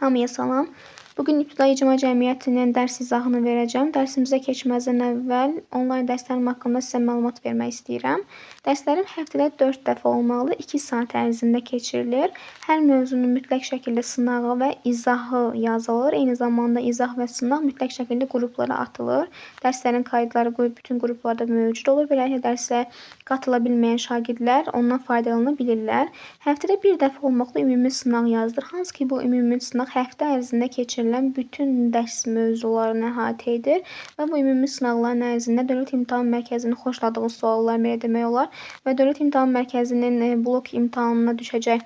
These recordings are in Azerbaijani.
Hamıya salam. Bugün İbtidai İcma Cəmiyyətinin dərs izahını verəcəm. Dərsimizə keçməzdən əvvəl onlayn dərslərim haqqında sizə məlumat vermək istəyirəm. Dərslərim həftədə 4 dəfə olmalı, 2 saat ərzində keçirilir. Hər mövzunun mütləq şəkildə sınağı və izahı yazılır. Eyni zamanda izah və sınaq mütləq şəkildə qruplara atılır. Dərslərin qaydları bütün qruplarda mövcud olur. Beləliklə dərsə qatıla bilməyən şagirdlər ondan faydalana bilirlər. Həftədə bir dəfə olmaqla ümumi sınaq yazılır. Hansı ki, bu ümumi sınaq həftə ərzində keçirilən bütün dərs mövzularını əhatə edir və bu ümumi sınaqların ərzində Dövlət İmtahan Mərkəzinin xoşladığı suallar belə demək olar və Dövlət İmtahan Mərkəzinin blok imtahanına düşəcək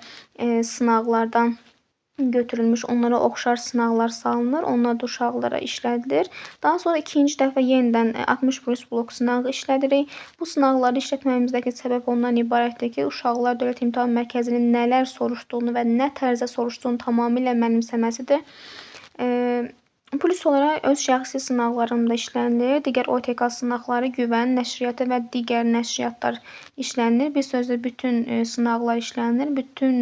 sınaqlardan götürülmüş, onlara oxşar sınaqlar salınır, onlar da uşaqlara işlədilir. Daha sonra ikinci dəfə yenidən 60+ blok sınağı işlədirik. Bu sınaqları işlətməyimizdəki səbəb ondan ibarətdir ki, uşaqlar Dövlət İmtahan Mərkəzinin nələr soruşduğunu və nə tərzdə soruşduğunu tamamilə mənimsəməsidir. Plus olaraq öz şəxsi sınaqlarım da işlənilir. Digər OTK sınaqları, güvən, nəşriyyatı və digər nəşriyyatlar işlənilir. Bir sözlə bütün sınaqlar işlənilir. Bütün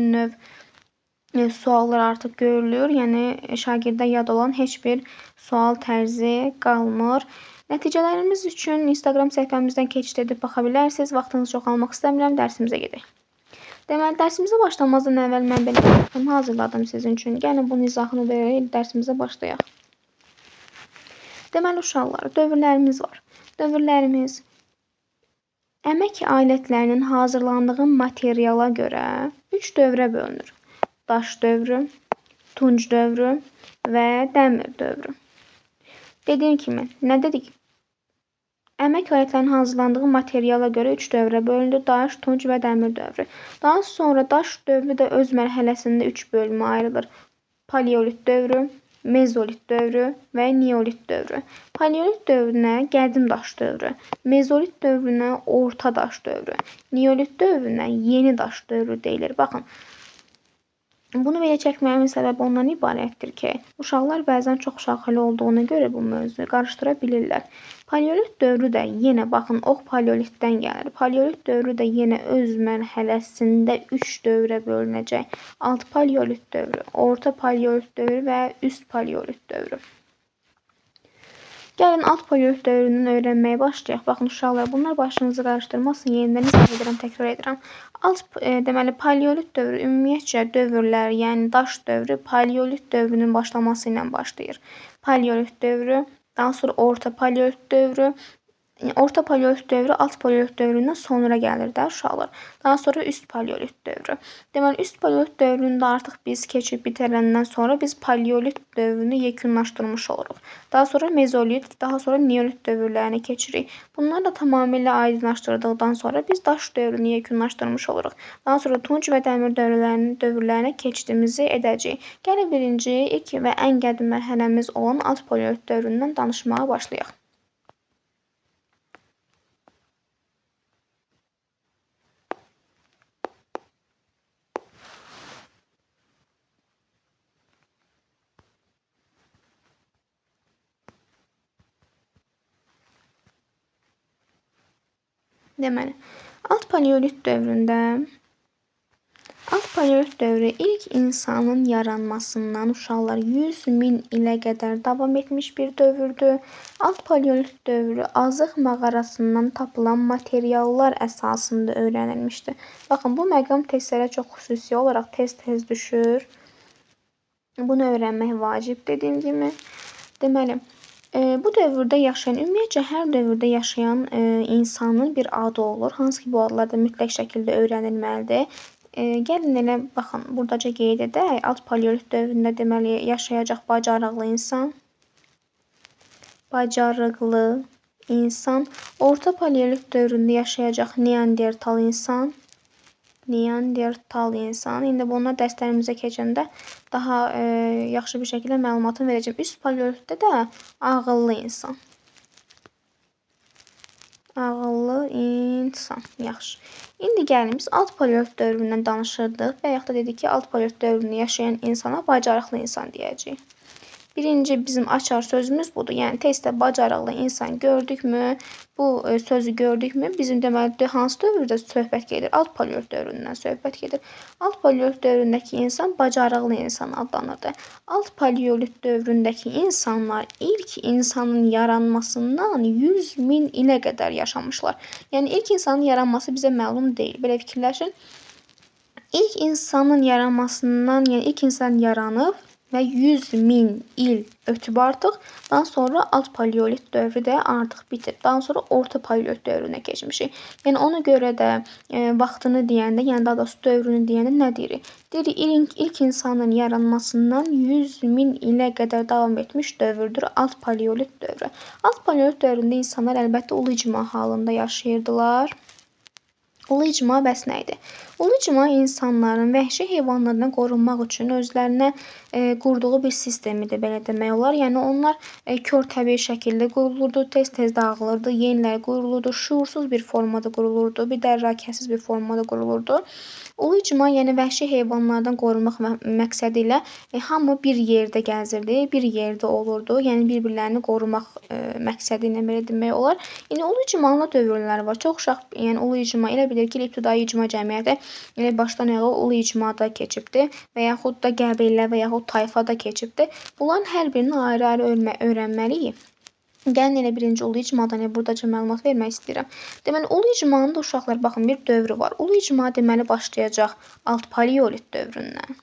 növ suallar artıq görülür. Yəni şagirdə yad olan heç bir sual tərzi qalmır. Nəticələrimiz üçün Instagram səhifəmizdən keçid edib baxa bilərsiniz. Vaxtınızı çox almaq istəmirəm. Dərsimizə gedək. Deməli, dərsimizə başlamazdan əvvəl mən belə bir hazırladım sizin üçün. Gəlin bunun izahını verək, dərsimizə başlayaq. Deməli, uşaqlar, dövrlərimiz var. Dövrlərimiz əmək alətlərinin hazırlandığı materiala görə 3 dövrə bölünür. Daş dövrü, tunc dövrü və dəmir dövrü. Dediyim kimi, nə dedik? Əmək alətlərinin hazırlandığı materiala görə 3 dövrə bölünür. Daş, tunc və dəmir dövrü. Daha sonra daş dövrü də öz mərhələsində 3 bölümə ayrılır. Paleolit dövrü, mezolit dövrü və neolit dövrü. Paleolit dövrünə qədim daş dövrü, mezolit dövrünə orta daş dövrü, neolit dövrünə yeni daş dövrü deyilir. Baxın, bunu belə çəkməyimin səbəbi ondan ibarətdir ki, uşaqlar bəzən çox uşaqlı olduğuna görə bu mövzuyu qarışdıra bilirlər. Paleolit dövrü də yenə baxın, ox paleolitdən gəlir. Paleolit dövrü də yenə öz mərhələsində 3 dövrə bölünəcək. Alt paleolit dövrü, orta paleolit dövrü və üst paleolit dövrü. Gəlin alt paleolit dövrünü öyrənməyə başlayaq. Baxın uşaqlar, bunlar başınızı qarışdırmasın. Yenidən izah edirəm, təkrar edirəm. Deməli, paleolit dövrü ümumiyyətcə dövrlər, yəni daş dövrü paleolit dövrünün başlaması ilə başlayır. Paleolit dövrü, daha sonra orta paleolit dövrü, orta paleolit dövrü alt paleolit dövründən sonra gəlir də uşaqlar. Daha sonra üst paleolit dövrü. Deməli, üst paleolit dövründə artıq biz keçib bitirəndən sonra biz paleolit dövrünü yekunlaşdırmış oluruq. Daha sonra mezolit, daha sonra neolit dövrlərini keçirik. Bunları da tamamilə aydınlaşdırdıqdan sonra biz daş dövrünü yekunlaşdırmış oluruq. Daha sonra tunc və dəmir dövrlərinə keçidimizi edəcəyik. Gəlin birinci, ilk və ən qədim mərhələmiz olan alt paleolit dövründən danışmağa başlayaq. Deməli, alt paleolit dövrü ilk insanın yaranmasından uşaqlar 100 min ilə qədər davam etmiş bir dövrdür. Alt paleolit dövrü Azıq mağarasından tapılan materiallar əsasında öyrənilmişdir. Baxın, bu məqam testlərə çox xüsusi olaraq tez-tez düşür. Bunu öyrənmək vacib dediyim kimi. Deməli, bu dövrdə yaşayan, ümumiyyətcə hər dövrdə yaşayan insanın bir adı olur. Hansı ki, bu adlar da mütləq şəkildə öyrənilməlidir. Gəlin elə baxın, buradaca qeyd edək. Alt paleolit dövründə deməli yaşayacaq bacarıqlı insan. Orta paleolit dövründə yaşayacaq neandertal insan. İndi bunlar dərslərimizə keçəndə daha yaxşı bir şəkildə məlumatını verəcəm. Üst paleolitdə də ağıllı insan. Yaxşı. İndi gəlin biz alt paleolit dövründən danışırdıq və yaxud da dedik ki, alt paleolit dövründə yaşayan insana bacarıqlı insan deyəcəyik. Birinci bizim açar sözümüz budur. Yəni testdə bacarıqlı insan gördükmü, bu sözü gördükmü, bizim deməli hansı dövrdə söhbət gedir? Alt paleolit dövründən söhbət gedir. Alt paleolit dövründəki insan bacarıqlı insan adlanırdı. Alt paleolit dövründəki insanlar ilk insanın yaranmasından 100 min ilə qədər yaşamışlar. Yəni ilk insanın yaranması bizə məlum deyil. Belə fikirləşin. İlk insanın yaranmasından, yəni ilk insan yaranıb və 100 min il ötüb artıq. Daha sonra alt paleolit dövrü də artıq bitib. Daha sonra orta paleolit dövrünə keçmişik. Yəni ona görə də vaxtını deyəndə, yəni daha doğrusu dövrünü deyəndə nə deyirik? Deyirik ilk insanın yaranmasından 100 min ilə qədər davam etmiş dövrdür alt paleolit dövrü. Alt paleolit dövründə insanlar əlbəttə ulu icma halında yaşayırdılar. Ulu icma bəs nə idi? Ulu icma insanların vəhşi heyvanlardan qorunmaq üçün özlərinə qurduğu bir sistem idi, belə demək olar. Yəni onlar kör təbii şəkildə qurulurdu, tez-tez dağılırdı, yeniləri qurulurdu, şuursuz bir formada qurulurdu, bir dərrakəsiz bir formada qurulurdu. Ulu icma, yəni vəhşi heyvanlardan qorunmaq məqsədi ilə hamı bir yerdə gəzirdi, bir yerdə olurdu. Yəni bir-birlərini qorumaq məqsədi ilə belə demək olar. Yəni ulu icmanın dövrləri var. Çox uşaq, yəni ulu icma elə bilir ki, ibtidai icma cəmiyyəti elə başdan ayağa ulu icmada keçibdi və yaxud da qəbilə və yaxud tayfada keçibdi. Bunların hər birini ayrı-ayrı öyrənməliyik. Gəlin elə birinci ulu icmadan buradaca məlumat vermək istəyirəm. Deməli, ulu icmanın da uşaqlar, baxın, bir dövrü var. Ulu icma deməli başlayacaq alt paleolit dövründən.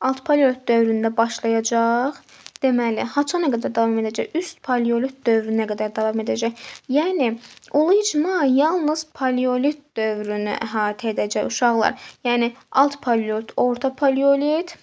Alt paleolit dövründə başlayacaq. Deməli, haçana qədər davam edəcək? Üst paleolit dövrünə qədər davam edəcək. Yəni, ulu icma yalnız paleolit dövrünü əhatə edəcək uşaqlar. Yəni, alt paleolit, orta paleolit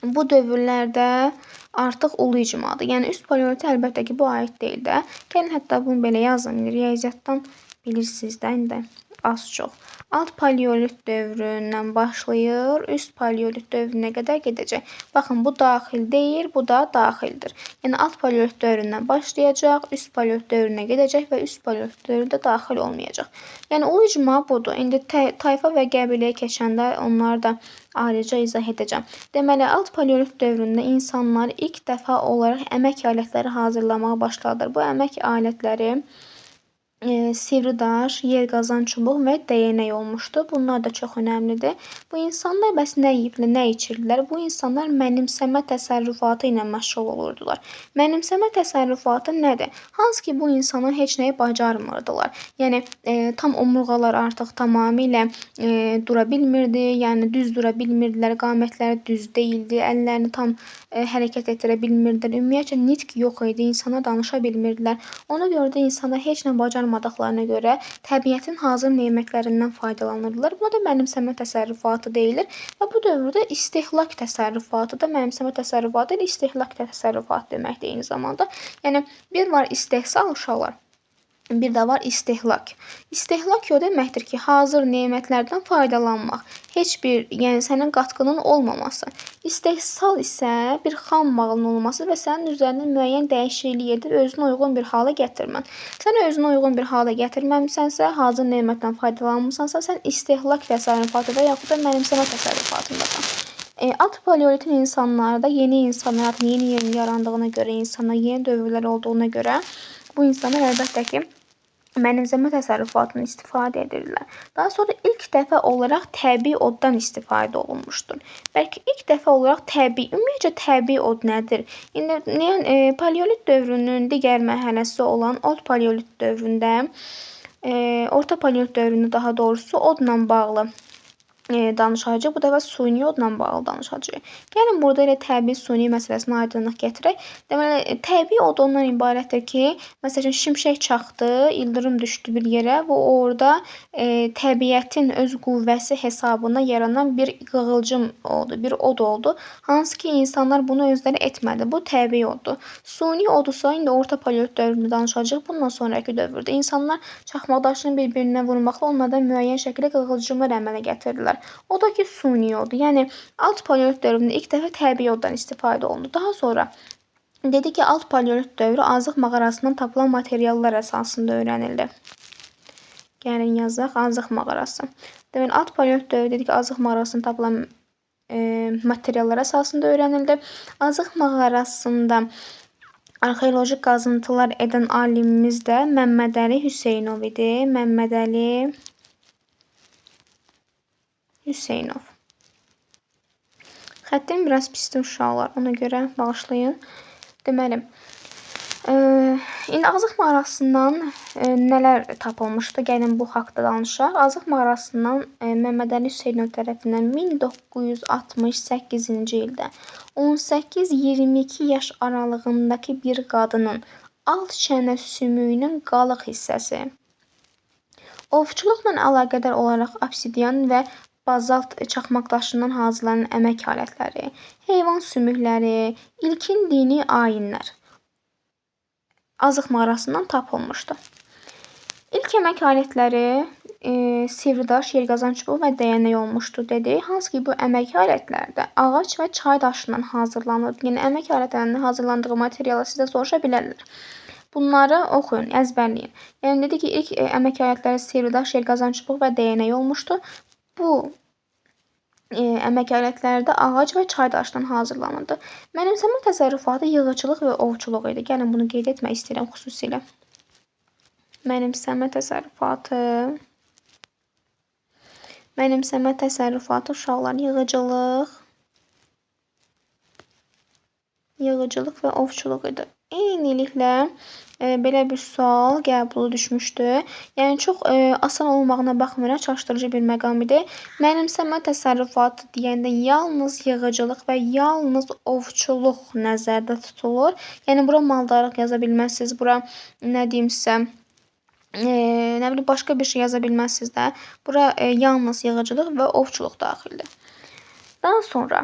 bu dövrlərdə artıq ulu icmadır. Yəni, üst paleolitə əlbəttə ki, bu aid deyil də. Gəlin, hətta bunu belə yazın. Riyaziyyatdan bilirsiniz də, indi az-çox. Alt paleolit dövründən başlayır, üst paleolit dövrünə qədər gedəcək. Baxın, bu daxil deyil, bu da daxildir. Yəni, alt paleolit dövründən başlayacaq, üst paleolit dövrünə gedəcək və üst paleolit dövründə daxil olmayacaq. Yəni, ulu icma budur. İndi tayfa və qəbiləyə keçəndə onları da ayrıca izah edəcəm. Deməli, alt paleolit dövründə insanlar ilk dəfə olaraq əmək alətləri hazırlamağa başladılar. Bu əmək alətləri sivri daş, yer qazan çubuq və dəyənək olmuşdu. Bunlar da çox önəmlidir. Bu insanlar bəs nə yeyiblər, nə içirdilər? Bu insanlar mənimsəmə təsərrüfatı ilə məşğul olurdular. Mənimsəmə təsərrüfatı nədir? Hansı ki, bu insanlar heç nəyi bacarmırdılar. Yəni, tam omurğalar artıq tamamilə dura bilmirdi, yəni düz dura bilmirdilər, qamətləri düz deyildi, əllərini tam hərəkət etdirə bilmirdilər. Ümumiyyətcə, nitq yox idi, insana danışa bilmirdilər. Ona görə də insanlar heç nə bacarmadıqlarına görə təbiətin hazır nemətlərindən faydalanırdılar. Buna da mənimsəmə təsərrüfatı deyilir və bu dövrdə istehlak təsərrüfatı da mənimsəmə təsərrüfatı ilə istehlak təsərrüfatı deməkdir eyni zamanda. Yəni, bir var istehsal uşaqlar. Bir də var istehlak. İstehlak o deməkdir ki, hazır nemətlərdən faydalanmaq. Heç bir, yəni sənin qatqının olmaması. İstehsal isə bir xam malın olması və sənin üzərində müəyyən dəyişiklik edib özünə uyğun bir hala gətirmən. Sən özünə uyğun bir hala gətirməmisənsə, hazır nemətdən faydalanmısansa, sən istehlak təsərrüfatıda yaxud da mənimsəmə təsərrüfatındasan. Alt paleolitin insanları da yeni insanlar, yeni yarandığına görə, insanlar yeni dövrlər olduğuna görə bu insanlar əlbəttə ki, mənimsəmə təsərrüfatını istifadə edirlər. Daha sonra ilk dəfə olaraq təbii oddan istifadə olunmuşdur. Bəlkə ilk dəfə olaraq ümumiyyətcə təbii od nədir? İndi paleolit dövrünün digər mərhələsi olan alt paleolit dövründə, orta paleolit dövründə daha doğrusu odla bağlı danışacağıq. Bu dəfə suni odla bağlı danışacağıq. Gəlin burada elə təbii suni məsələsinə aydınlıq gətirək. Deməli, təbii od ondan ibarətdir ki, məsələn, şimşək çaxdı, ildırım düşdü bir yerə və orada təbiətin öz qüvvəsi hesabına yaranan bir qığılcım oldu, bir od oldu. Hansı ki, insanlar bunu özləri etmədi. Bu təbii oddur. Suni odusa indi orta paleolit dövründə danışacağıq. Bundan sonraki dövrdə insanlar çaxmaq daşını bir-birinə vurmaqla onlardan müəyyən şəkildə qığılcımlar əmələ gətirdilər. O da ki, suni oldu. Yəni, alt paleolit dövründə ilk dəfə təbii oddan istifadə olundu. Daha sonra dedi ki, alt paleolit dövrü Azıq mağarasından tapılan materiallar əsasında öyrənildi. Gəlin yazaq, Azıq mağarası. Deməli, alt paleolit dövrü dedi ki, Azıq mağarasından tapılan materiallar əsasında öyrənildi. Azıq mağarasında arxeoloji qazıntılar edən alimimiz də Məmmədəli Hüseynov idi. Məmmədəli Hüseynov. Xəttim biraz pisdir uşaqlar, ona görə bağışlayın. Deməli, indi Azıq mağarasından nələr tapılmışdı? Gəlin bu haqda danışaq. Azıq mağarasından Məmmədəli Hüseynov tərəfindən 1968-ci ildə 18-22 yaş aralığındakı bir qadının alt çənə sümüyünün qalıq hissəsi, ovçuluqla əlaqədar olaraq obsidian və bazalt çaxmaq daşından hazırlanan əmək alətləri, heyvan sümükləri, ilkin dini ayinlər Azıq mağarasından tapılmışdı. İlk əmək alətləri sivri daş, yerqazan çubuğu və dəyənək olmuşdu dedi. Hansı ki bu əmək alətlərdə ağac və çay daşından hazırlanırdı. Yəni əmək alətlərinin hazırlandığı materialı sizə soruşa bilərlər. Bunları oxuyun, əzbərləyin. Yəni dedi ki ilk əmək alətləri sivri daş, yerqazan çubuğu və dəyənək olmuşdu. Bu əmək alətlərdə ağac və çay daşından hazırlanırdı. Mənimsəmə təsərrüfatı yığıcılıq və ovçuluq idi. Gəlin bunu qeyd etmək istəyirəm xüsusilə. Mənimsəmə təsərrüfatı uşaqlar yığıcılıq və ovçuluq idi. Eyniliklə belə bir sual qəbulu düşmüşdü. Yəni çox asan olmağına baxmayaraq çaşdırıcı bir məqam idi. Mənimsəmə təsərrüfatı deyəndə yalnız yığıcılıq və yalnız ovçuluq nəzərdə tutulur. Yəni bura maldarlıq yaza bilməzsiniz. Bura nə deyim sizə, nə bilim başqa bir şey yaza bilməzsiniz də. Bura yalnız yığıcılıq və ovçuluq daxildir. Daha sonra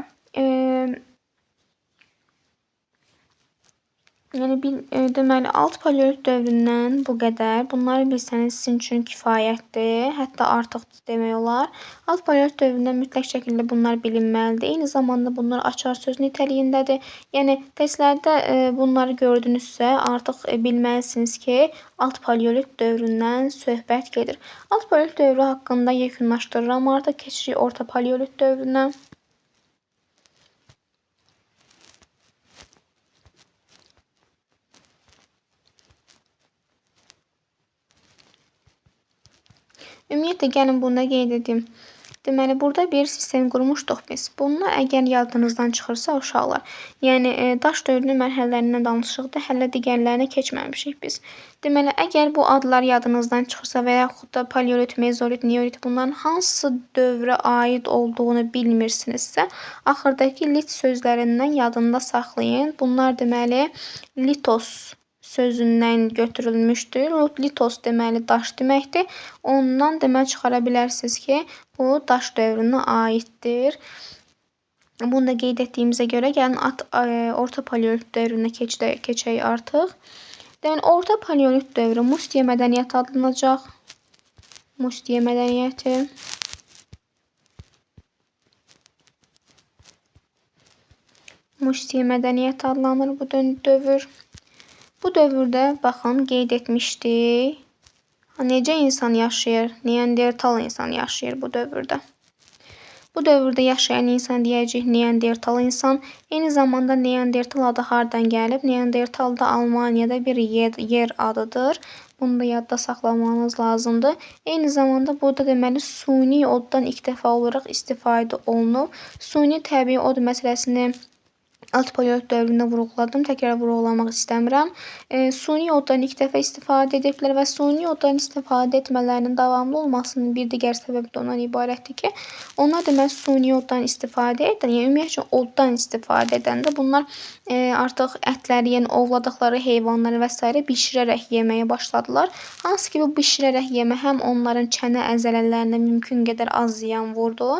deməli alt paleolit dövründən bu qədər. Bunları bilsəniz sizin üçün kifayətdir. Hətta artıqdır demək olar. Alt paleolit dövründən mütləq şəkildə bunlar bilinməlidir. Eyni zamanda bunlar açar söz nitəliyindədir. Yəni testlərdə bunları gördünüzsə artıq bilməlisiniz ki, alt paleolit dövründən söhbət gedir. Alt paleolit dövrü haqqında yekunlaşdırıram. Artıq keçirik orta paleolit dövrünə. Ümumiyyətlə, gəlin bunu da qeyd edim. Deməli, burada bir sistem qurmuşduq biz. Bunlar əgər yadınızdan çıxırsa uşaqlar, yəni daş dövrünün mərhələlərindən danışıqdır, hələ digərlərinə keçməmişik biz. Deməli, əgər bu adlar yadınızdan çıxırsa və yaxud da paleolit, mezolit, neolit bunların hansı dövrə aid olduğunu bilmirsinizsə, axırdakı lit sözlərindən yadında saxlayın. Bunlar deməli litos sözündən götürülmüşdür. Litos deməli daş deməkdir. Ondan deməli çıxara bilərsiniz ki, bu daş dövrünə aiddir. Bunu da qeyd etdiyimizə görə gəlin orta paleolit dövrünə keçək artıq. Deməli, orta paleolit dövrü Mustiya mədəniyyəti adlanacaq. Mustiya mədəniyyəti. Mustiya mədəniyyəti adlanır bu dövr. Bu dövrdə baxın qeyd etmişdik. Necə insan yaşayır? Neandertal insan yaşayır bu dövrdə. Bu dövrdə yaşayan insan deyəcək Neandertal insan. Eyni zamanda Neandertal adı hardan gəlib? Neandertal da Almaniyada bir yer adıdır. Bunu da yadda saxlamanız lazımdır. Eyni zamanda burada deməli suni oddan ilk dəfə olaraq istifadə olunub. Suni təbii od məsələsini alt paleolit dövründə vurğuladım. Təkrar vurğulamaq istəmirəm. Suni oddan ilk dəfə istifadə ediblər və suni oddan istifadə etmələrinin davamlı olmasının bir digər səbəbi də ondan ibarətdir ki, onlar deməli suni oddan istifadə edən, yəni ümumiyyətlə oddan istifadə edəndə bunlar artıq ətləri, yəni ovladıqları heyvanları və s. bişirərək yeməyə başladılar. Hansı ki bu bişirərək yemə həm onların çənə əzələlərinə mümkün qədər az ziyan vurdu.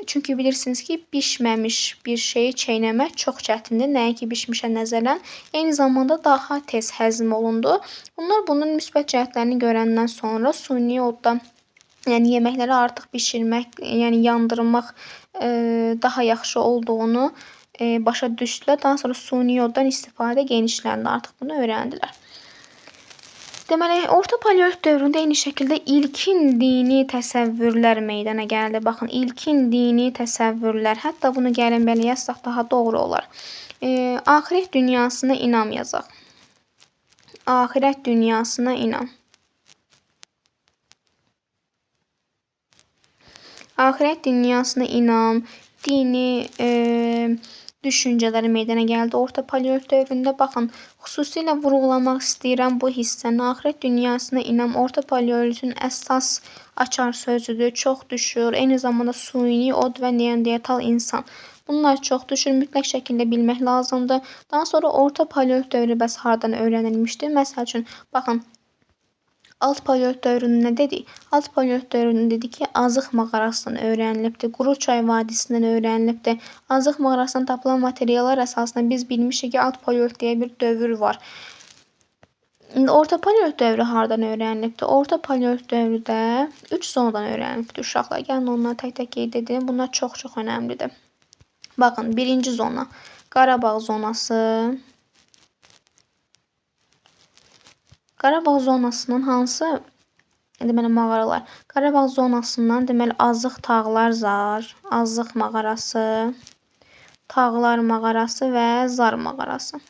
Çünki bilirsiniz ki, bişməmiş bir şeyi çeynəmək çox çətindir. Nəinki bişmişə nəzərən. Eyni zamanda daha tez həzm olundu. Bunlar bunun müsbət cəhətlərini görəndən sonra suni odda, yəni yeməkləri artıq bişirmək, yəni yandırmaq daha yaxşı olduğunu başa düşdülər. Daha sonra suni oddan istifadə genişləndi. Artıq bunu öyrəndilər. Deməli, Orta Paleolit dövründə eyni şəkildə ilkin dini təsəvvürlər meydana gəldi. Baxın, ilkin dini təsəvvürlər. Hətta bunu gəlin belə yazsaq daha doğru olar. Axirət dünyasına inam yazaq. Axirət dünyasına inam. Axirət dünyasına inam, dini düşüncələri meydana gəldi. Orta Paleolit dövründə baxın, xüsusilə vurğulamaq istəyirəm bu hissəni. Axirət dünyasına inam Orta Paleolitin əsas açar sözüdür. Çox düşür. Eyni zamanda suni od və neandertal insan. Bunlar çox düşür. Mütləq şəkildə bilmək lazımdır. Daha sonra Orta Paleolit dövrü bəs hardan öyrənilmişdir? Məsəl üçün, baxın, Alt Paleolit dövrünü nə dedik? Alt Paleolit dövrünü dedik ki, Azıq mağarasından öyrənilibdir. Quruçay vadisindən öyrənilibdir. Azıq mağarasından tapılan materiallar əsasında biz bilmişik ki, Alt Paleolit deyə bir dövr var. İndi Orta Paleolit dövrü hardan öyrənilibdir? Orta Paleolit dövrü də 3 zonadan öyrənilibdir uşaqlar. Gəlin onları tək-tək qeyd edim. Bunlar çox-çox önəmlidir. Baxın, birinci zona Qarabağ zonası. Qarabağ zonasının hansı deməli mağaralar? Qarabağ zonasından deməli Azıq Tağlar Zar, Azıq mağarası, Tağlar mağarası və Zar mağarası.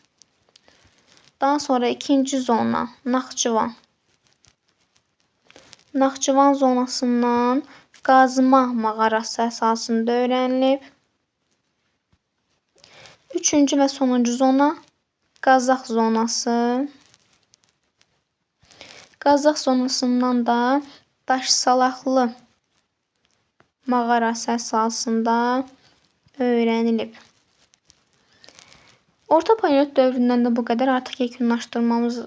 Daha sonra ikinci zona Naxçıvan. Naxçıvan zonasından Qazma mağarası əsasında öyrənilib. Üçüncü və sonuncu zona Qazax zonası. Qazax zonasından da Daşsalaqlı mağarası əsasında öyrənilib. Orta Paleolit dövründən də bu qədər artıq yekunlaşdırmamız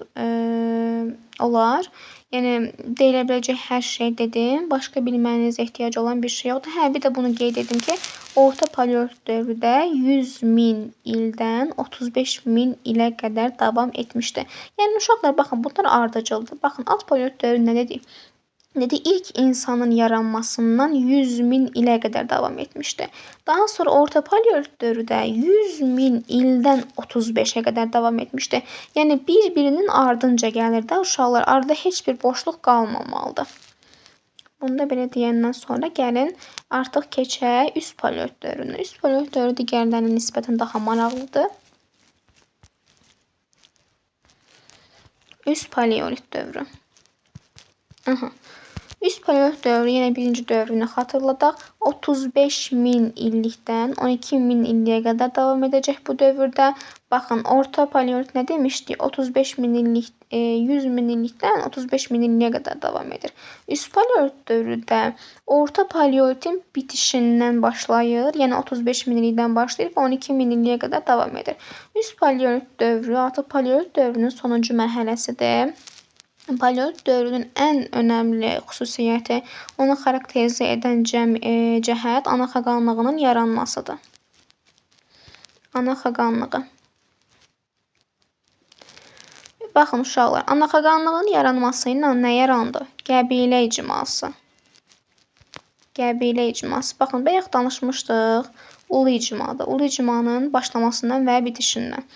olar. Yəni, deyilə biləcək hər şey dedim. Başqa bilməyinizə ehtiyac olan bir şey yoxdur. Hə, bir də bunu qeyd edim ki, Orta Paleolit dövrü də 100.000 ildən 35.000 ilə qədər davam etmişdi. Yəni, uşaqlar, baxın, bunlar ardıcıldır. Baxın, Alt Paleolit dövrü nə dedik? İlk insanın yaranmasından 100.000 ilə qədər davam etmişdi. Daha sonra Orta Paleolit dövrü də 100.000 ildən 35'ə qədər davam etmişdi. Yəni, bir-birinin ardınca gəlir də uşaqlar. Arada heç bir boşluq qalmamalıdır. Bunu da belə deyəndən sonra gəlin artıq keçək Üst Paleolit dövrünə. Üst Paleolit dövrü digərlərinə nisbətən daha maraqlıdır. Üst Paleolit dövrü. Üst Paleolit dövrü yenə birinci dövrünü xatırladaq. 35.000 illikdən 12.000 illiyə qədər davam edəcək bu dövrdə. Baxın, Orta Paleolit nə demişdik? 35.000 illik, 100.000 illikdən 35.000 illiyə qədər davam edir. Üst Paleolit dövrü də Orta Paleolitin bitişindən başlayır. Yəni 35.000 illikdən başlayır və 12.000 illiyə qədər davam edir. Üst Paleolit dövrü artıq Paleolit dövrünün sonuncu mərhələsidir. Paleolit dövrünün ən önəmli xüsusiyyəti, onu xarakterizə edən cəhət ana xəqanlığının yaranmasıdır. Ana xəqanlığı. Baxın uşaqlar, ana xəqanlığının yaranması ilə nə yarandı? Qəbilə icması. Qəbilə icması. Baxın, bayaq danışmışdıq. Ulu icmadır. Ulu icmanın başlamasından və bitişindən.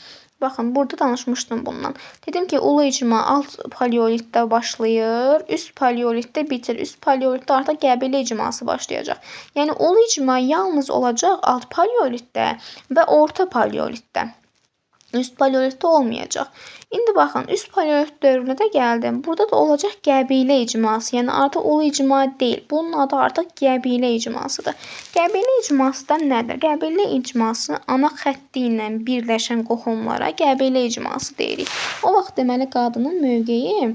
Baxın, burada danışmışdım bundan. Dedim ki, Ulu icma alt paleolitdə başlayır, üst paleolitdə bitir. Üst paleolitdə artıq qəbilə icması başlayacaq. Yəni, Ulu icma yalnız olacaq alt paleolitdə və orta paleolitdə. Üst paleolitdə olmayacaq. İndi baxın, üst paleolit dövrünə də gəldim. Burada da olacaq qəbilə icması. Yəni, artıq ulu icma deyil. Bunun adı artıq qəbilə icmasıdır. Qəbilə icması da nədir? Qəbilə icması ana xətti ilə birləşən qohumlara qəbilə icması deyirik. O vaxt deməli qadının mövqeyi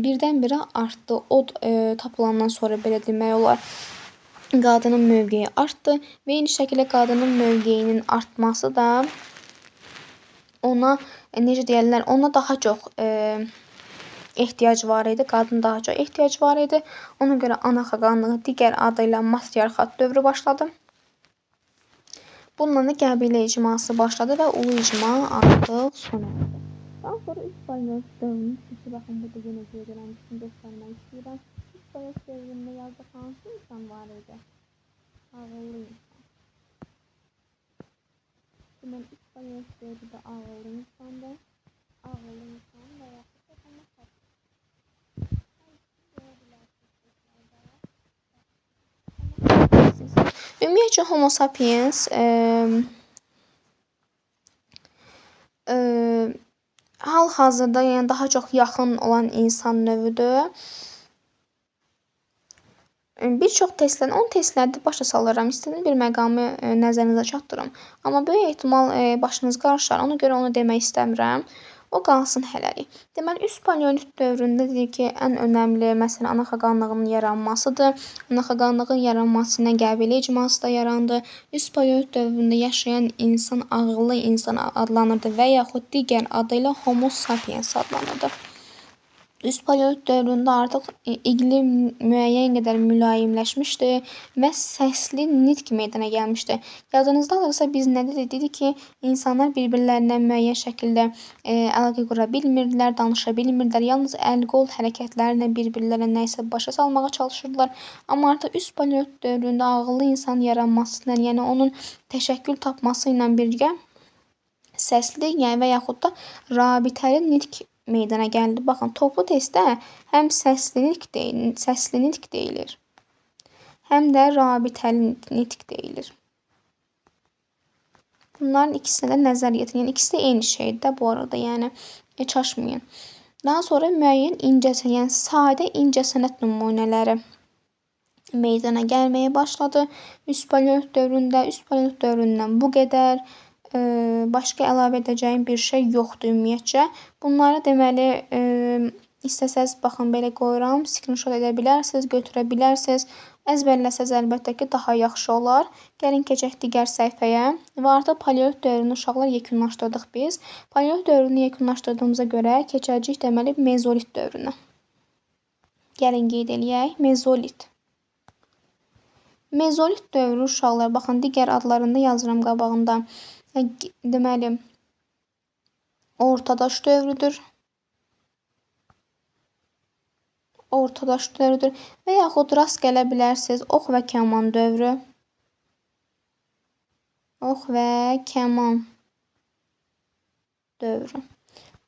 birdən-birə artdı. Od tapılandan sonra belə demək olar. Qadının mövqeyi artdı və eyni şəkildə qadının mövqeyinin artması da ona necə deyirlər, ona daha çox ehtiyac var idi. Qadın daha çox ehtiyac var idi. Ona görə ana xəqanlığı digər adıyla matriarxat dövrü başladı. Bununla da qəbilə icması başladı və ulu icma artıq sona erdi. Daha sonra üst paleolit dövrünün keçişi, baxın burada yenə qeyd eləmişdim, göstərmək istəyirəm. Üst paleolit dövründə yazda hansı insan var idi? Ağıllı insan. Deməli, üst paleolit dövrü də ağıllı insandır. Ağıllı insan və yaxud da Ümumiyyətcə Homo sapiens hal-hazırda yəni daha çox yaxın olan insan növüdür. Bir çox testlər, 10 testlərdə başa salıram, istədiyim bir məqamı nəzərinizə çatdırım. Amma böyük ehtimal başınız qarışar, ona görə onu demək istəmirəm. O qalsın hələlik. Deməli, üst paleolit dövründə dedik ki, ən önəmli məsələ ana xəqanlığının yaranmasıdır. Ana xəqanlığın yaranması ilə qəbilə icması da yarandı. Üst paleolit dövründə yaşayan insan ağıllı insan adlanırdı və yaxud digər adıyla Homo sapiens adlanırdı. Üst paleolit dövründə artıq iqlim müəyyən qədər mülayimləşmişdi və səsli nitq meydana gəlmişdi. Yadınızdadırsa biz nə dedik? Dedik ki, insanlar bir-birlərinə müəyyən şəkildə əlaqə qura bilmirdilər, danışa bilmirdilər. Yalnız əl-qol hərəkətlərlə bir-birlərinə nəyisə başa salmağa çalışırdılar. Amma artıq üst paleolit dövründə ağıllı insan yaranmasıyla, yəni onun təşəkkül tapması ilə birgə səsli, yəni və yaxud da rabitəli nitq meydana gəldi. Baxın, toplu testdə həm səsli nitq deyilir, həm də rabitəli nitq deyilir. Bunların ikisinə də nəzər yetirin. Yəni ikisi də eyni şeydir də bu arada, yəni çaşmayın. Daha sonra müəyyən incəsənət, yəni sadə incəsənət nümunələri meydana gəlməyə başladı. Üst paleolit dövründən bu qədər. Başqa əlavə edəcəyim bir şey yoxdur ümumiyyətcə. Bunları deməli istəsəz baxın belə qoyuram, screenshot edə bilərsiniz, götürə bilərsiniz. Əzbərləsəz əlbəttə ki, daha yaxşı olar. Gəlin keçək digər səhifəyə. Və artıq paleolit dövrünü uşaqlar yekunlaşdırdıq biz. Paleolit dövrünü yekunlaşdırdığımıza görə keçəcəyik deməli mezolit dövrünə. Gəlin qeyd eləyək, mezolit. Mezolit dövrü uşaqlar, baxın digər adlarında yazıram qabağında. Deməli, ortadaş dövrüdür. Və yaxud rast gələ bilərsiniz ox və kaman dövrü.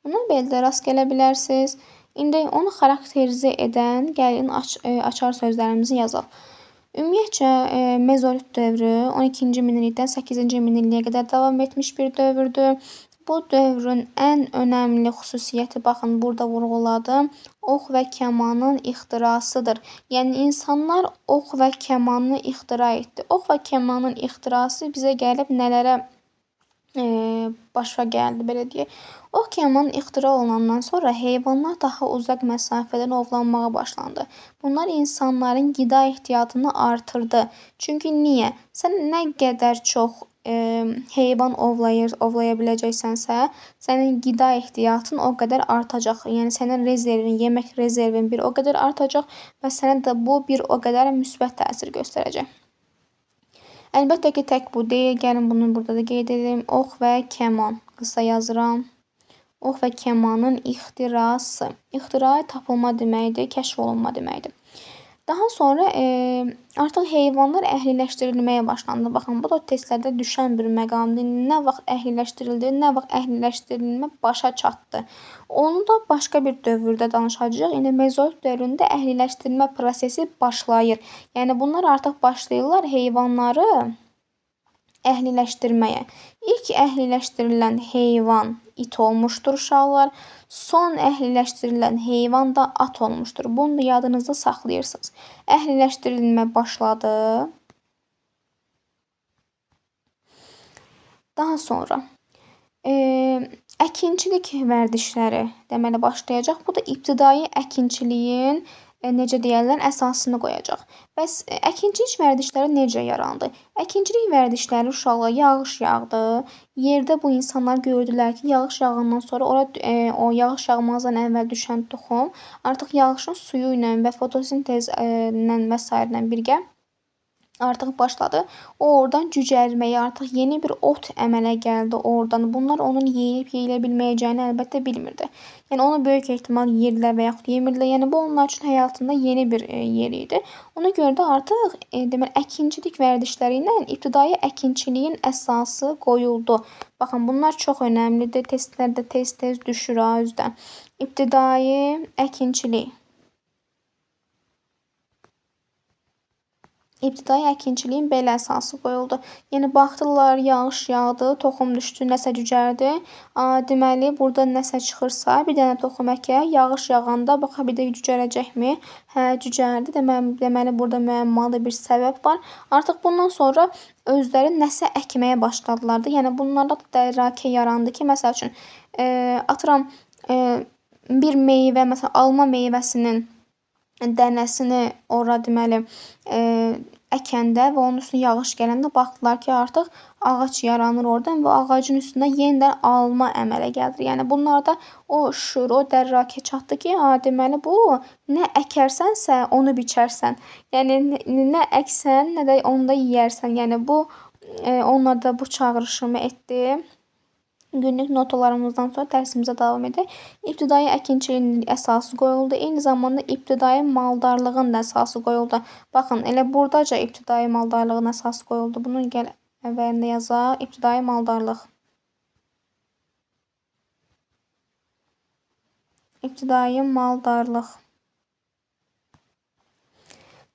Buna belə də rast gələ bilərsiniz. İndi onu xarakterizə edən, gəlin açar sözlərimizi yazaq. Ümumiyyətcə, mezolit dövrü 12-ci minillikdən 8-ci minilliyə qədər davam etmiş bir dövrdür. Bu dövrün ən önəmli xüsusiyyəti, baxın, burada vurğuladım, ox və kamanın ixtirasıdır. Yəni, insanlar ox və kamanı ixtira etdi. Ox və kamanın ixtirası bizə gəlib nələrə başa gəldi, belə deyək. Ox kaman ixtira olunandan sonra heyvanlar daha uzaq məsafədən ovlanmağa başlandı. Bunlar insanların qida ehtiyatını artırdı. Çünki niyə? Sən nə qədər çox heyvan ovlaya biləcəksənsə, sənin qida ehtiyatın o qədər artacaq. Yəni, sənin yemək rezervin bir o qədər artacaq və sənə də bu bir o qədər müsbət təsir göstərəcək. Əlbəttə ki, tək bu deyil. Gəlin bunu burada da qeyd edelim. Ox və kaman. Qısa yazıram. Ox və kamanın ixtirası. İxtira tapılma deməkdir, kəşf olunma deməkdir. Daha sonra artıq heyvanlar əhliləşdirilməyə başlandı. Baxın, bu da testlərdə düşən bir məqamdır. Nə vaxt əhliləşdirildi, nə vaxt əhliləşdirilmə başa çatdı. Onu da başqa bir dövrdə danışacağıq. İndi mezolit dövründə əhliləşdirilmə prosesi başlayır. Yəni, bunlar artıq başlayırlar heyvanları əhliləşdirməyə. İlk əhliləşdirilən heyvan it olmuşdur uşaqlar. Son əhliləşdirilən heyvan da at olmuşdur. Bunu da yadınızda saxlayırsınız. Əhliləşdirilmə başladı. Daha sonra əkinçilik vərdişləri deməli başlayacaq. Bu da ibtidai əkinçiliyin necə deyərlər, əsasını qoyacaq. Bəs əkinçilik vərdişləri necə yarandı? Əkinçilik vərdişləri uşaqlar yağış yağdı. Yerdə bu insanlar gördülər ki, yağış yağandan sonra o yağış yağmazdan əvvəl düşən toxum artıq yağışın suyu ilə və fotosintezlə və s. birgə artıq başladı. O oradan cücərməyə, artıq yeni bir ot əmələ gəldi oradan. Bunlar onun yeyilib yeyilə bilməyəcəyini əlbəttə bilmirdi. Yəni, onu böyük ehtimal yedilər və yaxud yemirdilər. Yəni, bu onlar üçün həyatında yeni bir yer idi. Ona görə də artıq deməli, əkinçilik vərdişləri ilə ibtidai əkinçiliyin əsası qoyuldu. Baxın, bunlar çox önəmlidir. Testlərdə tez-tez düşür özdə. İbtidai əkinçilik. İbtidai əkinçiliyin belə əsası qoyuldu. Yəni baxdılar, yağış yağdı, toxum düşdü, nəsə cücərdi. Deməli, burada nəsə çıxırsa, bir dənə toxum əkək, yağış yağanda baxa bir də cücərəcəkmi? Hə, cücərdi. Deməli, burada müəmmalı bir səbəb var. Artıq bundan sonra özləri nəsə əkməyə başladılar da. Yəni bunlarda da dərrakə yarandı ki, məsəl üçün, atıram, bir meyvə, məsələn, alma meyvəsinin dənəsini ora deməli əkəndə və onun üstünə yağış gələndə baxdılar ki, artıq ağac yaranır oradan və ağacın üstünə yenidən alma əmələ gəlir. Yəni bunlarda o şüur, o dərrakə çatdı ki, deməli bu nə əkərsənsə onu biçərsən. Yəni nə əksən, nə də onu da yeyərsən. Yəni bu onlarda bu çağrışımı etdi. Günlük notalarımızdan sonra dərsimizə davam edək. İbtidai əkinçiliyin əsası qoyuldu. Eyni zamanda ibtidai maldarlığın da əsası qoyuldu. Baxın, elə burdaca ibtidai maldarlığın əsası qoyuldu. Bunun gəl əvvəlində yazaq. İbtidai maldarlıq. İbtidai maldarlıq.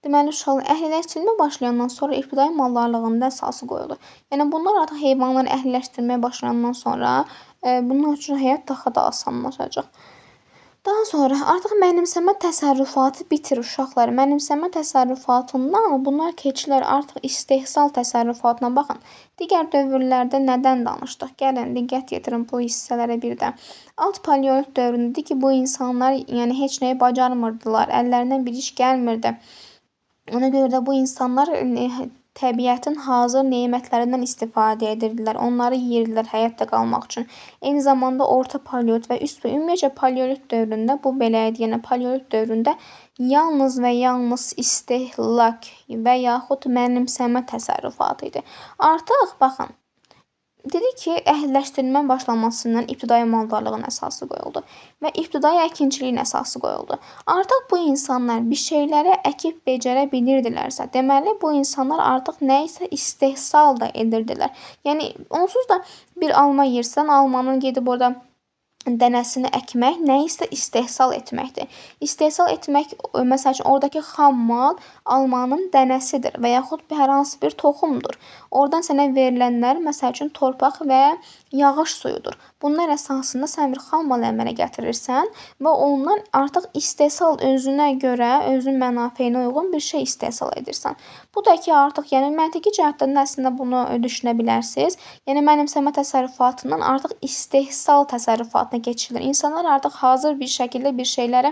Deməli, uşaqlar əhliləşdirilmə başlayandan sonra ibtidai maldarlığın da əsası qoyuldu. Yəni bunlar artıq heyvanları əhliləşdirməyə başlayandan sonra bunlar üçün həyat daha da asanlaşacaq. Daha sonra artıq mənimsəmə təsərrüfatı bitir uşaqlar. Mənimsəmə təsərrüfatından bunlar keçirlər artıq istehsal təsərrüfatına. Baxın, digər dövrlərdə nədən danışdıq? Gəlin, diqqət yetirin bu hissələrə bir də. Alt paleolit dövründədir ki, bu insanlar yəni heç nəyi bacarmırdılar, əllərindən bir iş gəlmirdi. Ona görə də bu insanlar təbiətin hazır nemətlərindən istifadə edirdilər. Onları yeyirdilər həyatda qalmaq üçün. Eyni zamanda orta paleolit və üst və ümumiyyətcə paleolit dövründə bu belə idi. Yəni paleolit dövründə yalnız və yalnız istehlak və yaxud mənimsəmə təsərrüfatı idi. Artıq baxın, dedik ki, əhliləşdirilmə başlamasından ibtidai maldarlığın əsası qoyuldu və ibtidai əkinçiliyin əsası qoyuldu. Artıq bu insanlar bir şeyləri əkib becərə bilirdilərsə, deməli bu insanlar artıq nə isə istehsal da edirdilər. Yəni onsuz da bir alma yeyirsən, almanın gedib orada dənəsini əkmək nə isə istehsal etməkdir. İstehsal etmək, məsəl üçün, oradakı xam mal almanın dənəsidir və yaxud hər hansı bir toxumdur. Oradan sənə verilənlər, məsəl üçün, torpaq və yağış suyudur. Bunlar əsasında sən bir xam mal əmələ gətirirsən və ondan artıq istehsal özünə görə, özün mənafeyinə uyğun bir şey istehsal edirsən. Bu da ki, artıq yəni məntiqi cəhətdən əslində bunu düşünə bilərsiniz. Yəni mənimsəmə təsərrüfatından artıq istehsal təsərrüfatına keçilir. İnsanlar artıq hazır bir şəkildə bir şeyləri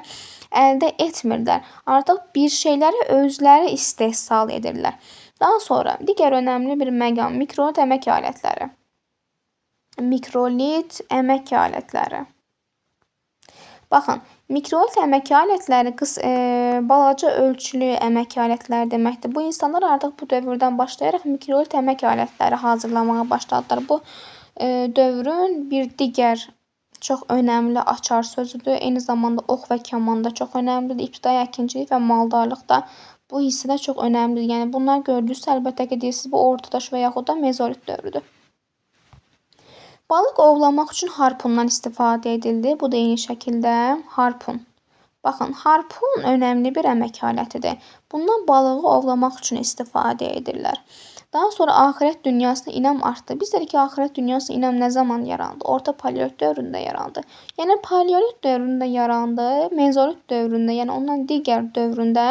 əldə etmirlər. Artıq bir şeyləri özləri istehsal edirlər. Daha sonra digər önəmli bir məqam mikrolit əmək alətləri. Mikrolit əmək alətləri. Baxın, mikrolit əmək alətləri balaca ölçülü əmək alətləri deməkdir. Bu insanlar artıq bu dövrdən başlayaraq mikrolit əmək alətləri hazırlamağa başladılar. Bu dövrün bir digər çox önəmli açar sözüdür. Eyni zamanda ox və kaman da çox önəmlidir. İbtidai əkinçilik və maldarlıq da bu hissədə çox önəmlidir. Yəni bunlar gördünüzsə, əlbəttə ki, deyirsiniz, bu ortadaş və yaxud da mezolit dövrüdür. Balıq ovlamaq üçün harpundan istifadə edildi. Bu da eyni şəkildə harpun. Baxın, harpun önəmli bir əmək alətidir. Bundan balığı ovlamaq üçün istifadə edirlər. Daha sonra axirət dünyasına inam artdı. Biz dedik ki, axirət dünyasına inam nə zaman yarandı? Orta paleolit dövründə yarandı. Yəni paleolit dövründə yarandı, mezolit dövründə, yəni ondan digər dövründə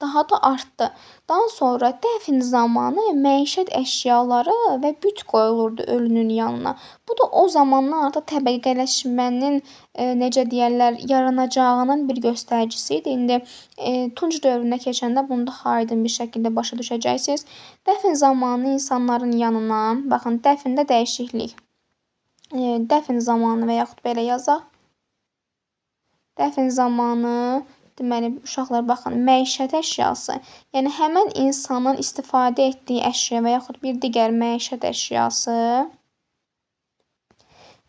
daha da artdı. Daha sonra dəfn zamanı məişət əşyaları və büt qoyulurdu ölünün yanına. Bu da o zamandan artıq təbəqələşmənin necə deyərlər, yaranacağının bir göstəricisi idi. İndi Tunc dövrünə keçəndə bunu daha aydın bir şəkildə başa düşəcəksiniz. Dəfn zamanı insanların yanına, baxın, dəfndə dəyişiklik. Dəfn zamanı və yaxud belə yazaq. Dəfn zamanı, deməli, uşaqlar baxın, məişət əşyası, yəni həmən insanın istifadə etdiyi əşya və yaxud bir digər məişət əşyası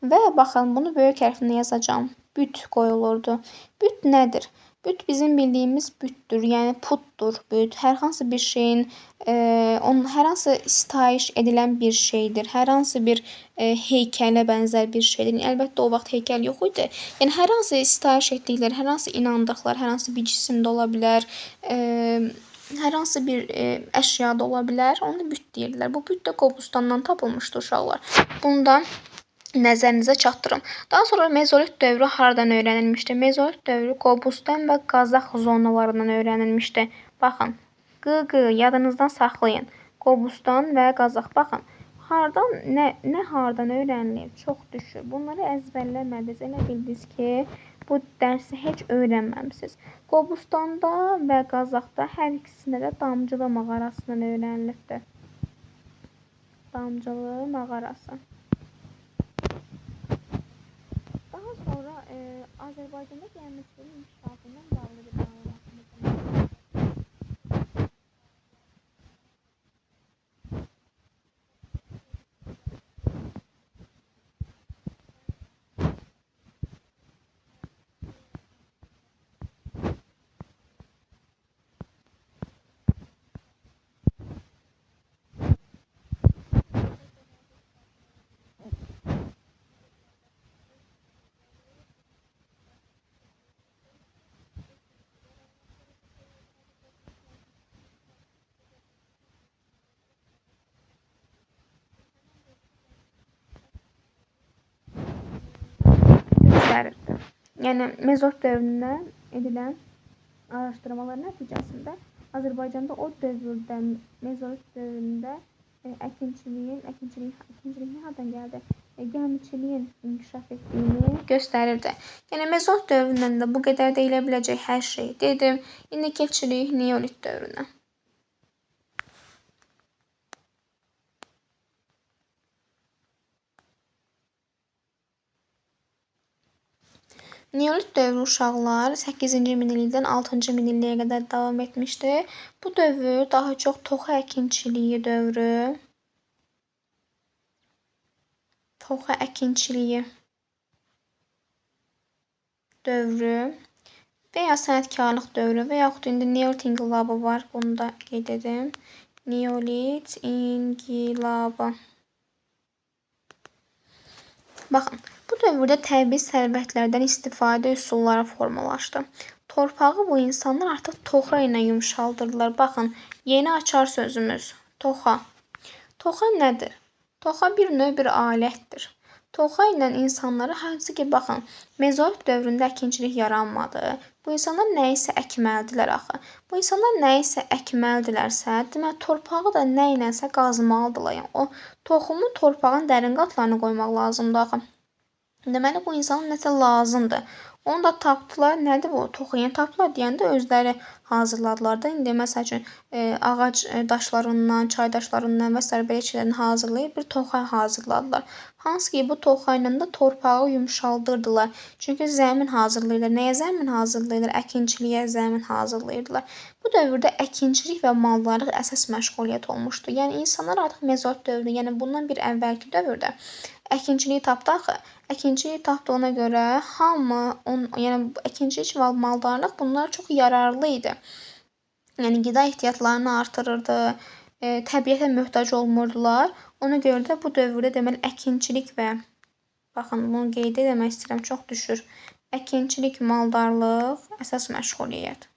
və baxın, bunu böyük hərflə yazacağım. Büt qoyulurdu. Büt nədir? Büt bizim bildiyimiz bütdür, yəni putdur büt. Hər hansı bir şeyin, hər hansı sitayiş edilən bir şeydir. Hər hansı bir heykələ bənzər bir şeydir. Əlbəttə o vaxt heykəl yox idi. Yəni hər hansı sitayiş etdikləri, hər hansı inandıqları, hər hansı bir cisim də ola bilər, hər hansı bir əşya da ola bilər. Onu büt deyirlər. Bu büt də Qobustandan tapılmışdı uşaqlar. Bundan nəzərinizə çatdırım. Daha sonra mezolit dövrü haradan öyrənilmişdi? Mezolit dövrü Qobustan və Qazax zonalarından öyrənilmişdi. Baxın, yadınızdan saxlayın. Qobustan və Qazax. Baxın, hardan, nə hardan öyrənilir? Çox düşür. Bunları əzbərləmədiniz. Elə bildiniz ki, bu dərsi heç öyrənməmisiniz. Qobustanda və Qazaxda hər ikisində də damcılı mağarasından öyrənilibdir. Damcılı mağarası. Daha sonra Azərbaycanda gəmiçilik inkişafından bağlı bir məlumatımız. Göstərir. Yəni mezolit dövründə edilən araşdırmalar nəticəsində Azərbaycanda o dövrdə mezolit dövründə əkinçiliyin hardan gəldi? Gəmiçiliyin inkişaf etdiyini göstərirdi. Yəni mezolit dövründən də bu qədər deyilə biləcək hər şey dedim. İndi keçirik neolit dövrünə. Neolit dövrü uşaqlar 8-ci minillikdən 6-cı minilliyə qədər davam etmişdi. Bu dövr daha çox toxa əkinçiliyi dövrü, və ya sənətkarlıq dövrü və yaxud indi neolit inqilabı var. Bunu da qeyd edim. Neolit inqilabı. Baxın, bu dövrdə təbii sərvətlərdən istifadə üsulları formalaşdı. Torpağı bu insanlar artıq toxa ilə yumşaldırdılar. Baxın, yeni açar sözümüz toxa. Toxa nədir? Toxa bir növ bir alətdir. Toxa ilə insanları hansı ki, baxın, mezolit dövründə əkinçilik yaranmadı. Bu insanlar nəyisə əkməlidirlər axı. Bu insanlar nəyisə əkməlidirlərsə, deməli torpağı da nə ilənsə qazmalıdırlar. Yəni o toxumu torpağın dərin qatlarına qoymaq lazımdır axı. Deməli bu insana nəsə lazımdır. Onu da tapdılar. Nədir bu? Toxuyu tapdılar deyəndə özləri hazırladılar da. İndi məsəl üçün ağac daşlarından, çay daşlarından və s. belə şeylərini hazırlayıb bir toxa hazırladılar. Hansı ki bu toxa ilə də torpağı yumşaldırdılar. Çünki zəmin hazırlayırlar. Nəyə zəmin hazırlayırlar? Əkinçiliyə zəmin hazırlayırdılar. Bu dövrdə əkinçilik və maldarlıq əsas məşğuliyyət olmuşdu. Yəni insanlar artıq mezolit dövründə, yəni bundan bir əvvəlki dövrdə əkinçiliyi tapdı axı. Əkinçiliyi tapdığına görə hamı, yəni əkinçilik və maldarlıq bunlar çox yararlı idi. Yəni qida ehtiyatlarını artırırdı, təbiətə möhtac olmurdular. Ona görə də bu dövrdə deməli əkinçilik və baxın bunu qeyd etmək istəyirəm, çox düşür. Əkinçilik, maldarlıq əsas məşğuliyyət.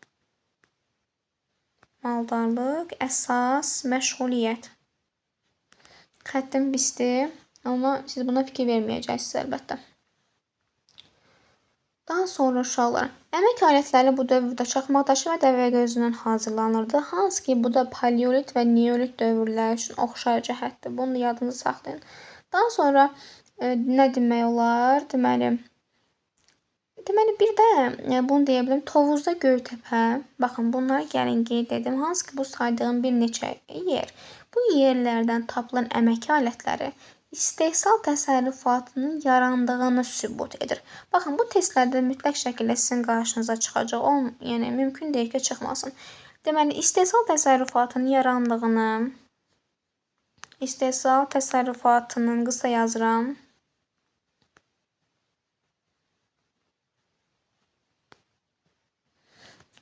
Maldarlıq əsas məşğuliyyət. Xəttim pisdi. Amma siz buna fikir verməyəcəksiniz əlbəttə. Daha sonra uşaqlar, əmək alətləri bu dövrdə çaxmaq daşı və dəvə gözündən hazırlanırdı. Hansı ki, bu da paleolit və neolit dövrləri üçün oxşar cəhətdir. Bunu da yadınızda saxlayın. Daha sonra nə demək olar? Deməli bir də bunu deyə bilərəm. Tovuzda Göytəpə. Baxın, bunları gəlin qeyd edim. Hansı ki, bu saydığım bir neçə yer. Bu yerlərdən tapılan əmək alətləri istehsal təsərrüfatının yarandığını sübut edir. Baxın, bu testlərdə mütləq şəkildə sizin qarşınıza çıxacaq. Yəni mümkün deyil ki, çıxmasın. Deməli, istehsal təsərrüfatının yarandığını, istehsal təsərrüfatının qısa yazıram.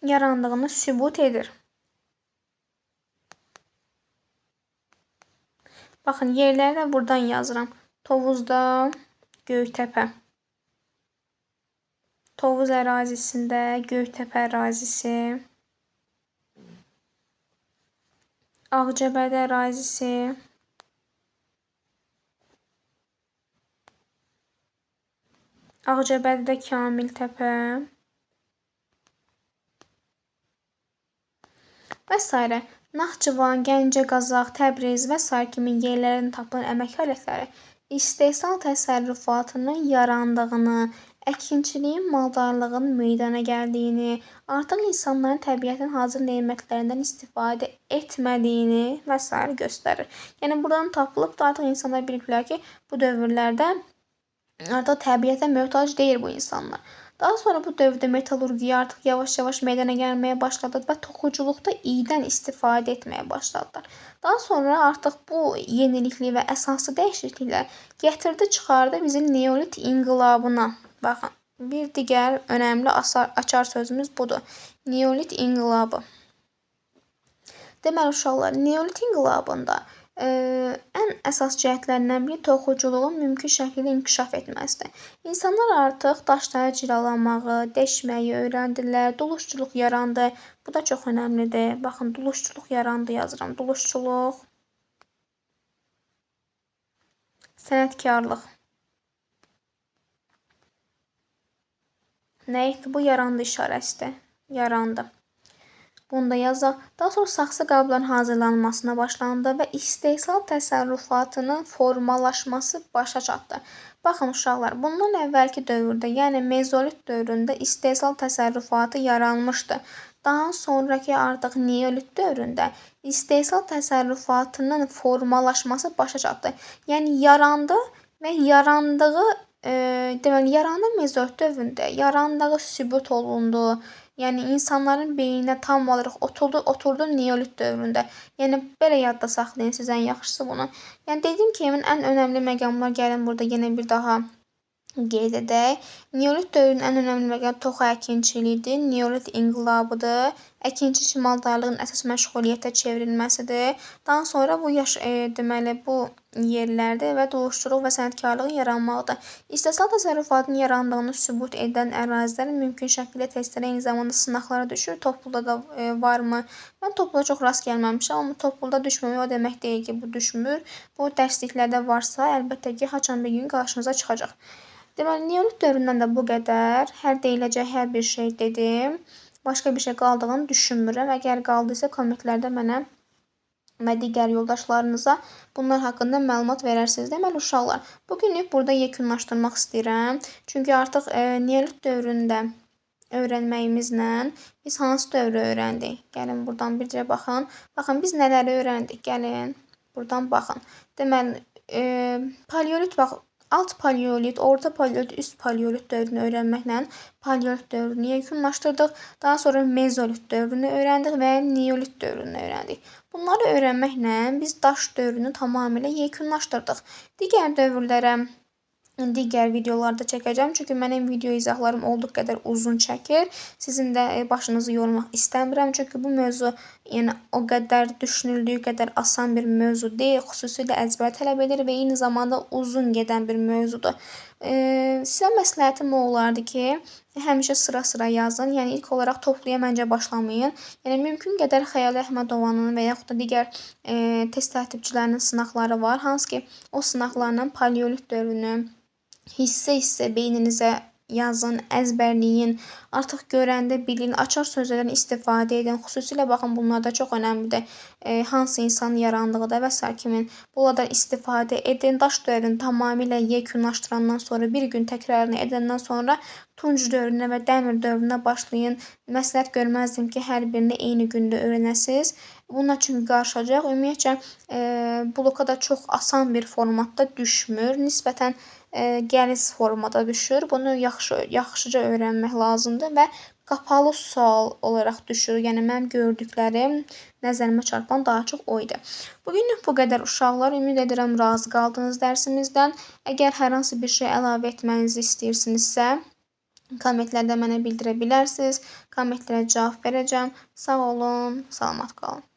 Yarandığını sübut edir. Baxın, yerləri də buradan yazıram. Tovuzda Göytəpə. Tovuz ərazisində Göytəpə ərazisi. Ağcabədi ərazisi, Ağcabədidə Kamiltəpə və s. Naxçıvan, Gəncə, Qazax, Təbriz və s. kimi yerlərdən tapılan əmək alətləri istehsal təsərrüfatının yarandığını, əkinçiliyin, maldarlığın meydana gəldiyini, artıq insanların təbiətin hazır nemətlərindən istifadə etmədiyini və s. göstərir. Yəni buradan tapılıb da artıq insanlar biliblər ki, bu dövrlərdə artıq təbiətə möhtac deyil bu insanlar. Daha sonra bu dövrdə metallurgiya artıq yavaş-yavaş meydana gəlməyə başladı və toxuculuqda iydən istifadə etməyə başladılar. Daha sonra artıq bu yenilikli və əsaslı dəyişikliklər gətirdi çıxardı bizim neolit inqilabına. Baxın, bir digər önəmli açar sözümüz budur. Neolit inqilabı. Deməli uşaqlar, neolit inqilabında ən əsas cəhətlərindən biri toxuculuğun mümkün şəkildə inkişaf etməsidir. İnsanlar artıq daşları cilalamağı, deşməyi öyrəndilər, duluzçuluq yarandı. Bu da çox önəmlidir. Baxın, duluzçuluq yarandı yazıram. Duluzçuluq, sənətkarlıq. Nə etdi? Bu yarandı işarəsidir. Yarandı. Bunu da yazaq. Daha sonra saxsı qabların hazırlanmasına başlandı və istehsal təsərrüfatının formalaşması başa çatdı. Baxın uşaqlar, bundan əvvəlki dövrdə, yəni mezolit dövründə istehsal təsərrüfatı yaranmışdı. Daha sonraki artıq neolit dövründə istehsal təsərrüfatının formalaşması başa çatdı. Yəni yarandı və yarandığı deməli yarandı mezolit dövründə, yarandığı sübut olundu. Yəni insanların beyninə tam olaraq oturdu neolit dövründə. Yəni belə yadda saxlayın siz ən yaxşısı bunu. Yəni dediyim kimi ən önəmli məqamlar gəlin burada yenə bir daha qeyd edək. Neolit dövrünün ən önəmli məqamı toxu əkinçiliyidir, neolit inqilabıdır. Əkinçi maldarlığın əsas məşğuliyyətə çevrilməsidir. Daha sonra bu deməli bu yerlərdə və duluzçuluq və sənətkarlığın yaranmaqdır. İstehsal təsərrüfatının yarandığını sübut edən ərazilər mümkün şəkildə testlərə eyni zamanda sınaqlara düşür. Topluluqda da varmı? Mən topluluğa çox rast gəlməmişəm, amma topluluqda düşməmək o demək deyil ki, bu düşmür. Bu dərsliklərdə varsa, əlbəttə ki, haçan bir gün qarşınıza çıxacaq. Deməli, neolit dövründən də bu qədər. Hər deyiləcək hər bir şey dedim. Başqa bir şey qaldığını düşünmürəm. Əgər qaldısa kommentlərdə mənə və digər yoldaşlarınıza bunlar haqqında məlumat verərsiniz. Deməli uşaqlar, bugünlük burada yekunlaşdırmaq istəyirəm. Çünki artıq neolit dövründə öyrənməyimizlə biz hansı dövrü öyrəndik? Gəlin buradan bircə baxın. Baxın biz nələri öyrəndik? Gəlin buradan baxın. Deməli paleolit bax alt paleolit, orta paleolit, üst paleolit dövrünü öyrənməklə paleolit dövrünü yekunlaşdırdıq. Daha sonra mezolit dövrünü öyrəndik və neolit dövrünü öyrəndik. Bunları öyrənməklə biz daş dövrünü tamamilə yekunlaşdırdıq. Digər dövrlərə digər videolarda çəkəcəm. Çünki mənim video izahlarım olduq qədər uzun çəkir. Sizin də başınızı yormaq istəmirəm. Çünki bu mövzu yəni o qədər düşünüldüyü qədər asan bir mövzu deyil. Xüsusilə əzbər tələb edir və eyni zamanda uzun gedən bir mövzudur. Sizə məsləhətim o olardı ki, həmişə sıra-sıra yazın. Yəni ilk olaraq topluya məncə başlamayın. Yəni mümkün qədər Xəyal Əhmədovanın və yaxud da digər test tərtibçilərinin sınaqları var. Hansı ki, o sınaqlarla paleolit dövrünü hissə-hissə beyninizə yazın, əzbərləyin. Artıq görəndə bilin, açar sözlərdən istifadə edin. Xüsusilə baxın bunlarda çox önəmlidir. Hansı insanın yarandığı da və s. kimi bunlardan istifadə edin. Daş dövrünü tamamilə yekunlaşdırandan sonra bir gün təkrarını edəndən sonra tunc dövrünə və dəmir dövrünə başlayın. Məsləhət görməzdim ki, hər birini eyni gündə öyrənəsiniz. Bunlar çünki qarışacaq. Ümumiyyətcə bloka da çox asan bir formatda düşmür. Nisbətən gəliz formada düşür. Bunu yaxşıca öyrənmək lazımdır və qapalı sual olaraq düşür. Yəni mənim gördüklərim, nəzərimə çarpan daha çox o idi. Bugünlük bu qədər uşaqlar. Ümid edirəm razı qaldınız dərsimizdən. Əgər hər hansı bir şey əlavə etmənizi istəyirsinizsə, kommentlərdə mənə bildirə bilərsiniz. Kommentlərə cavab verəcəm. Sağ olun, salamat qalın.